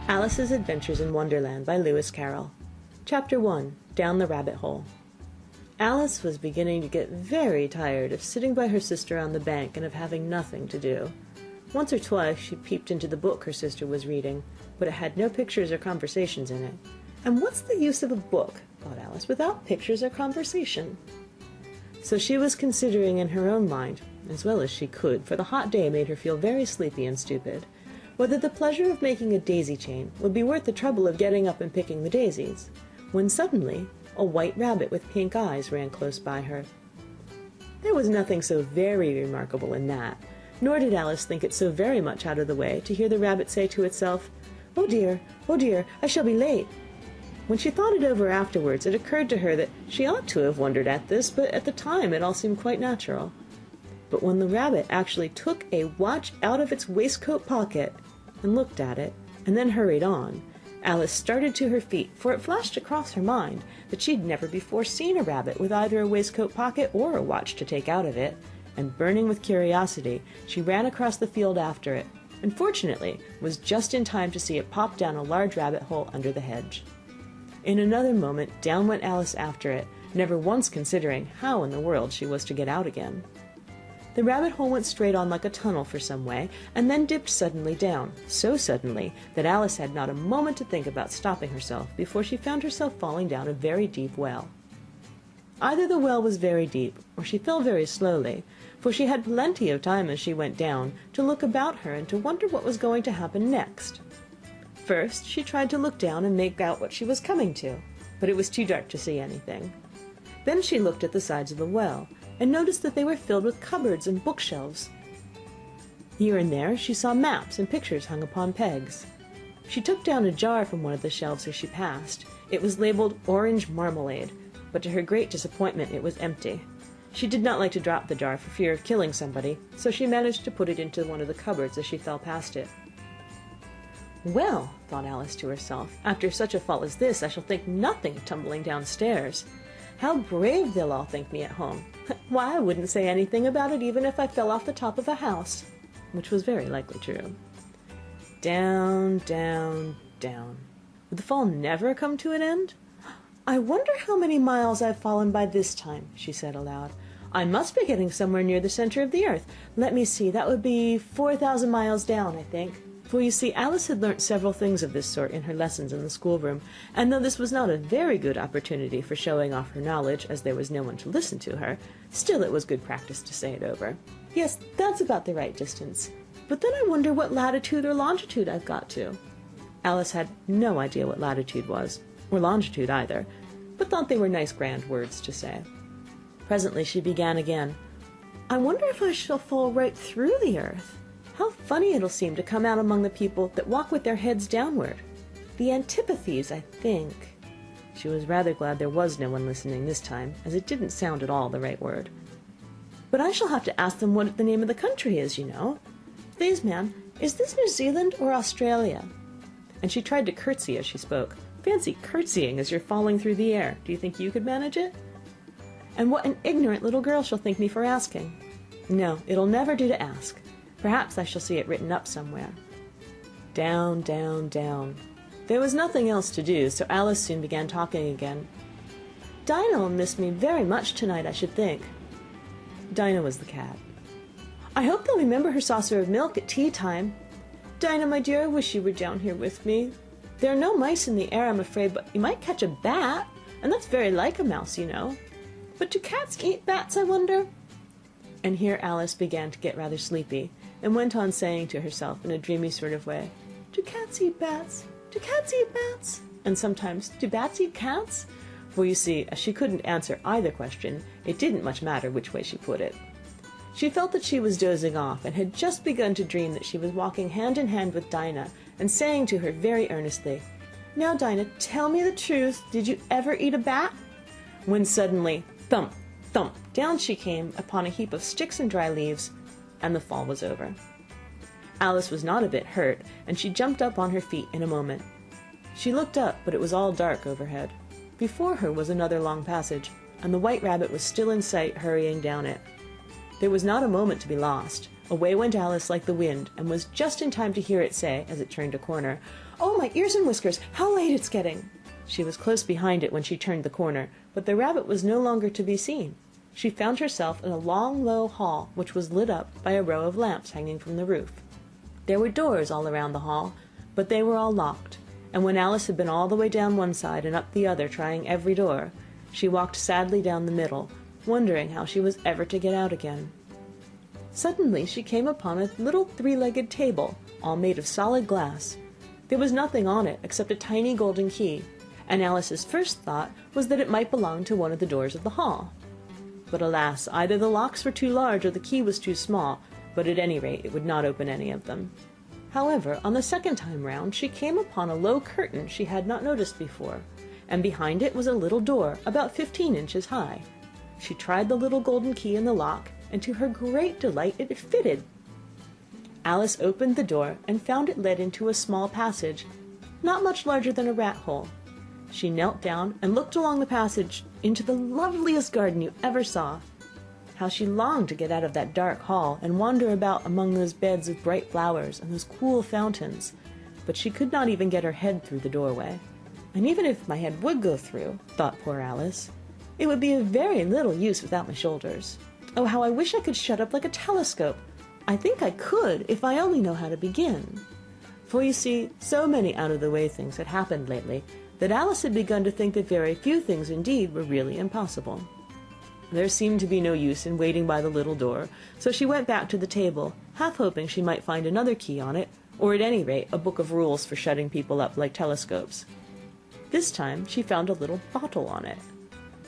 Alice's Adventures in Wonderland by Lewis Carroll. Chapter 1. Down the Rabbit Hole. Alice was beginning to get very tired of sitting by her sister on the bank and of having nothing to do. Once or twice she peeped into the book her sister was reading, but it had no pictures or conversations in it. And what's the use of a book, thought Alice, without pictures or conversation? So she was considering in her own mind, as well as she could, for the hot day made her feel very sleepy and stupid, whether the pleasure of making a daisy chain would be worth the trouble of getting up and picking the daisies, when suddenly a white rabbit with pink eyes ran close by her. There was nothing so very remarkable in that, nor did Alice think it so very much out of the way to hear the rabbit say to itself, oh dear, I shall be late." When she thought it over afterwards, it occurred to her that she ought to have wondered at this, but at the time it all seemed quite natural. But when the rabbit actually took a watch out of its waistcoat pocket and looked at it, and then hurried on, Alice started to her feet, for it flashed across her mind that she'd never before seen a rabbit with either a waistcoat pocket or a watch to take out of it, and burning with curiosity, she ran across the field after it, and fortunately was just in time to see it pop down a large rabbit hole under the hedge. In another moment down went Alice after it, never once considering how in the world she was to get out again. The rabbit hole went straight on like a tunnel for some way, and then dipped suddenly down, so suddenly that Alice had not a moment to think about stopping herself before she found herself falling down a very deep well. Either the well was very deep, or she fell very slowly, for she had plenty of time as she went down to look about her and to wonder what was going to happen next. First she tried to look down and make out what she was coming to, but it was too dark to see anything. Then she looked at the sides of the well, and noticed that they were filled with cupboards and bookshelves. Here and there she saw maps and pictures hung upon pegs. She took down a jar from one of the shelves as she passed. It was labeled orange marmalade, but to her great disappointment it was empty. She did not like to drop the jar for fear of killing somebody, so she managed to put it into one of the cupboards as she fell past it. Well, thought Alice to herself, after such a fall as this I shall think nothing of tumbling downstairs. How brave they'll all think me at home. Why, I wouldn't say anything about it even if I fell off the top of a house, which was very likely true. Down, down, down. Would the fall never come to an end? I wonder how many miles I've fallen by this time, she said aloud. I must be getting somewhere near the center of the earth. Let me see, that would be 4,000 miles down, I think. For you see, Alice had learnt several things of this sort in her lessons in the schoolroom, and though this was not a very good opportunity for showing off her knowledge, as there was no one to listen to her, still it was good practice to say it over. Yes, that's about the right distance. But then I wonder what latitude or longitude I've got to. Alice had no idea what latitude was, or longitude either, but thought they were nice grand words to say. Presently she began again. I wonder if I shall fall right through the earth. How funny it'll seem to come out among the people that walk with their heads downward. The antipathies, I think. She was rather glad there was no one listening this time, as it didn't sound at all the right word. But I shall have to ask them what the name of the country is, you know. Please, ma'am, is this New Zealand or Australia? And she tried to curtsy as she spoke. Fancy curtsying as you're falling through the air. Do you think you could manage it? And what an ignorant little girl she'll think me for asking. No, it'll never do to ask. Perhaps I shall see it written up somewhere. Down, down, down. There was nothing else to do, so Alice soon began talking again. Dinah'll miss me very much tonight, I should think. Dinah was the cat. I hope they'll remember her saucer of milk at tea time. Dinah, my dear, I wish you were down here with me. There are no mice in the air, I'm afraid, but you might catch a bat, and that's very like a mouse, you know. But do cats eat bats, I wonder? And here Alice began to get rather sleepy, and went on saying to herself in a dreamy sort of way, Do cats eat bats? Do cats eat bats? And sometimes, do bats eat cats? For you see, as she couldn't answer either question, it didn't much matter which way she put it. She felt that she was dozing off, and had just begun to dream that she was walking hand in hand with Dinah, and saying to her very earnestly, Now, Dinah, tell me the truth, did you ever eat a bat? When suddenly, thump, thump, down she came upon a heap of sticks and dry leaves, and the fall was over. Alice was not a bit hurt, and she jumped up on her feet in a moment. She looked up, but it was all dark overhead. Before her was another long passage, and the white rabbit was still in sight, hurrying down it. There was not a moment to be lost. Away went Alice like the wind, and was just in time to hear it say, as it turned a corner, "Oh, my ears and whiskers, how late it's getting!" She was close behind it when she turned the corner, but the rabbit was no longer to be seen. She found herself in a long, low hall, which was lit up by a row of lamps hanging from the roof. There were doors all around the hall, but they were all locked, and when Alice had been all the way down one side and up the other, trying every door, she walked sadly down the middle, wondering how she was ever to get out again. Suddenly she came upon a little three-legged table, all made of solid glass. There was nothing on it except a tiny golden key, and Alice's first thought was that it might belong to one of the doors of the hall. But alas, either the locks were too large or the key was too small, but at any rate it would not open any of them. However, on the second time round she came upon a low curtain she had not noticed before, and behind it was a little door about 15 inches high. She tried the little golden key in the lock, and to her great delight it fitted. Alice opened the door and found it led into a small passage, not much larger than a rat hole. She knelt down and looked along the passage into the loveliest garden you ever saw. How she longed to get out of that dark hall and wander about among those beds of bright flowers and those cool fountains, but she could not even get her head through the doorway. And even if my head would go through, thought poor Alice, it would be of very little use without my shoulders. Oh, how I wish I could shut up like a telescope! I think I could, if I only know how to begin. For you see, so many out-of-the-way things had happened lately, that Alice had begun to think that very few things indeed were really impossible. There seemed to be no use in waiting by the little door, so she went back to the table, half hoping she might find another key on it, or at any rate a book of rules for shutting people up like telescopes. This time she found a little bottle on it,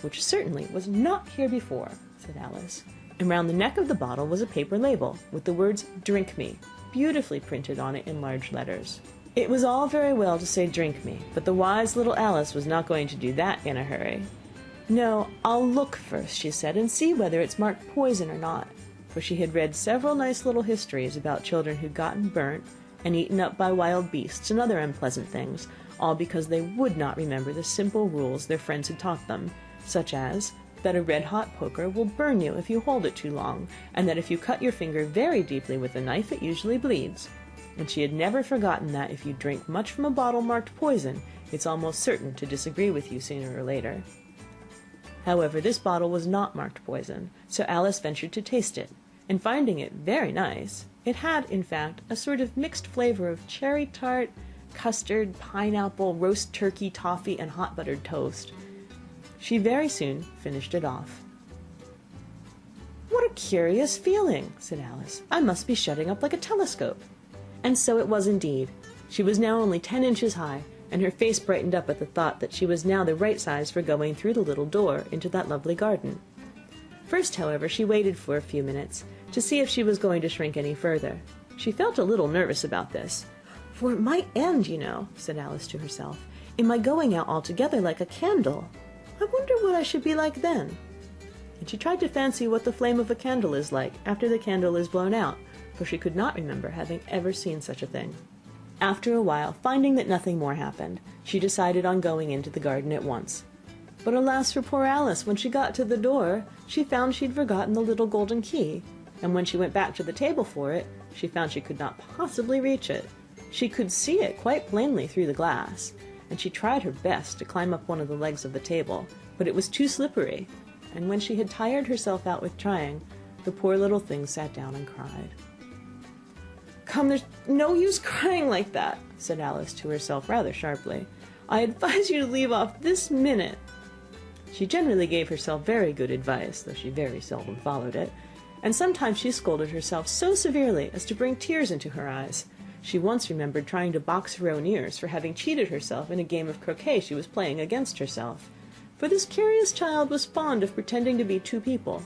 which certainly was not here before, said Alice, and round the neck of the bottle was a paper label, with the words "Drink me" beautifully printed on it in large letters. It was all very well to say "drink me," but the wise little Alice was not going to do that in a hurry. "No, I'll look first," she said, "and see whether it's marked poison or not," for she had read several nice little histories about children who'd gotten burnt and eaten up by wild beasts and other unpleasant things, all because they would not remember the simple rules their friends had taught them, such as that a red-hot poker will burn you if you hold it too long, and that if you cut your finger very deeply with a knife it usually bleeds. And she had never forgotten that if you drink much from a bottle marked poison, it's almost certain to disagree with you sooner or later. However, this bottle was not marked poison, so Alice ventured to taste it, and finding it very nice, it had, in fact, a sort of mixed flavor of cherry tart, custard, pineapple, roast turkey, toffee, and hot buttered toast. She very soon finished it off. "What a curious feeling," said Alice. "I must be shutting up like a telescope." And so it was indeed. She was now only 10 inches high, and her face brightened up at the thought that she was now the right size for going through the little door into that lovely garden. First, however, she waited for a few minutes, to see if she was going to shrink any further. She felt a little nervous about this, "For it might end, you know," said Alice to herself, "in my going out altogether like a candle. I wonder what I should be like then." And she tried to fancy what the flame of a candle is like after the candle is blown out, for she could not remember having ever seen such a thing. After a while, finding that nothing more happened, she decided on going into the garden at once. But alas for poor Alice, when she got to the door, she found she'd forgotten the little golden key, and when she went back to the table for it, she found she could not possibly reach it. She could see it quite plainly through the glass, and she tried her best to climb up one of the legs of the table, but it was too slippery, and when she had tired herself out with trying, the poor little thing sat down and cried. "Come, there's no use crying like that," said Alice to herself rather sharply. "I advise you to leave off this minute." She generally gave herself very good advice, though she very seldom followed it, and sometimes she scolded herself so severely as to bring tears into her eyes. She once remembered trying to box her own ears for having cheated herself in a game of croquet she was playing against herself, for this curious child was fond of pretending to be two people.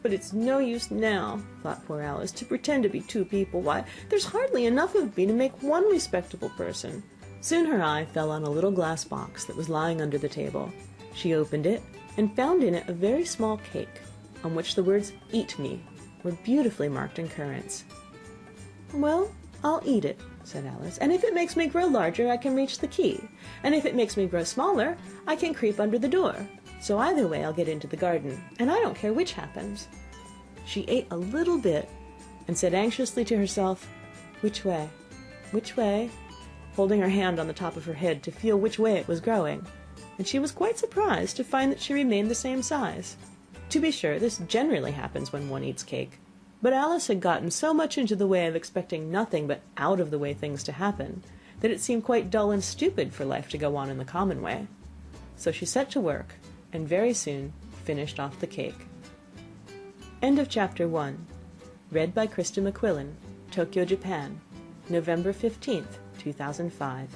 "But it's no use now," thought poor Alice, "to pretend to be two people. Why, there's hardly enough of me to make one respectable person." Soon her eye fell on a little glass box that was lying under the table. She opened it, and found in it a very small cake, on which the words "Eat me" were beautifully marked in currants. "Well, I'll eat it," said Alice, "and if it makes me grow larger, I can reach the key, and if it makes me grow smaller, I can creep under the door. So either way I'll get into the garden, and I don't care which happens." She ate a little bit, and said anxiously to herself, "Which way? Which way?" holding her hand on the top of her head to feel which way it was growing, and she was quite surprised to find that she remained the same size. To be sure, this generally happens when one eats cake, but Alice had gotten so much into the way of expecting nothing but out-of-the-way things to happen, that it seemed quite dull and stupid for life to go on in the common way. So she set to work, and very soon finished off the cake. End of Chapter 1. Read by Krista McQuillan, Tokyo, Japan, November 15th, 2005.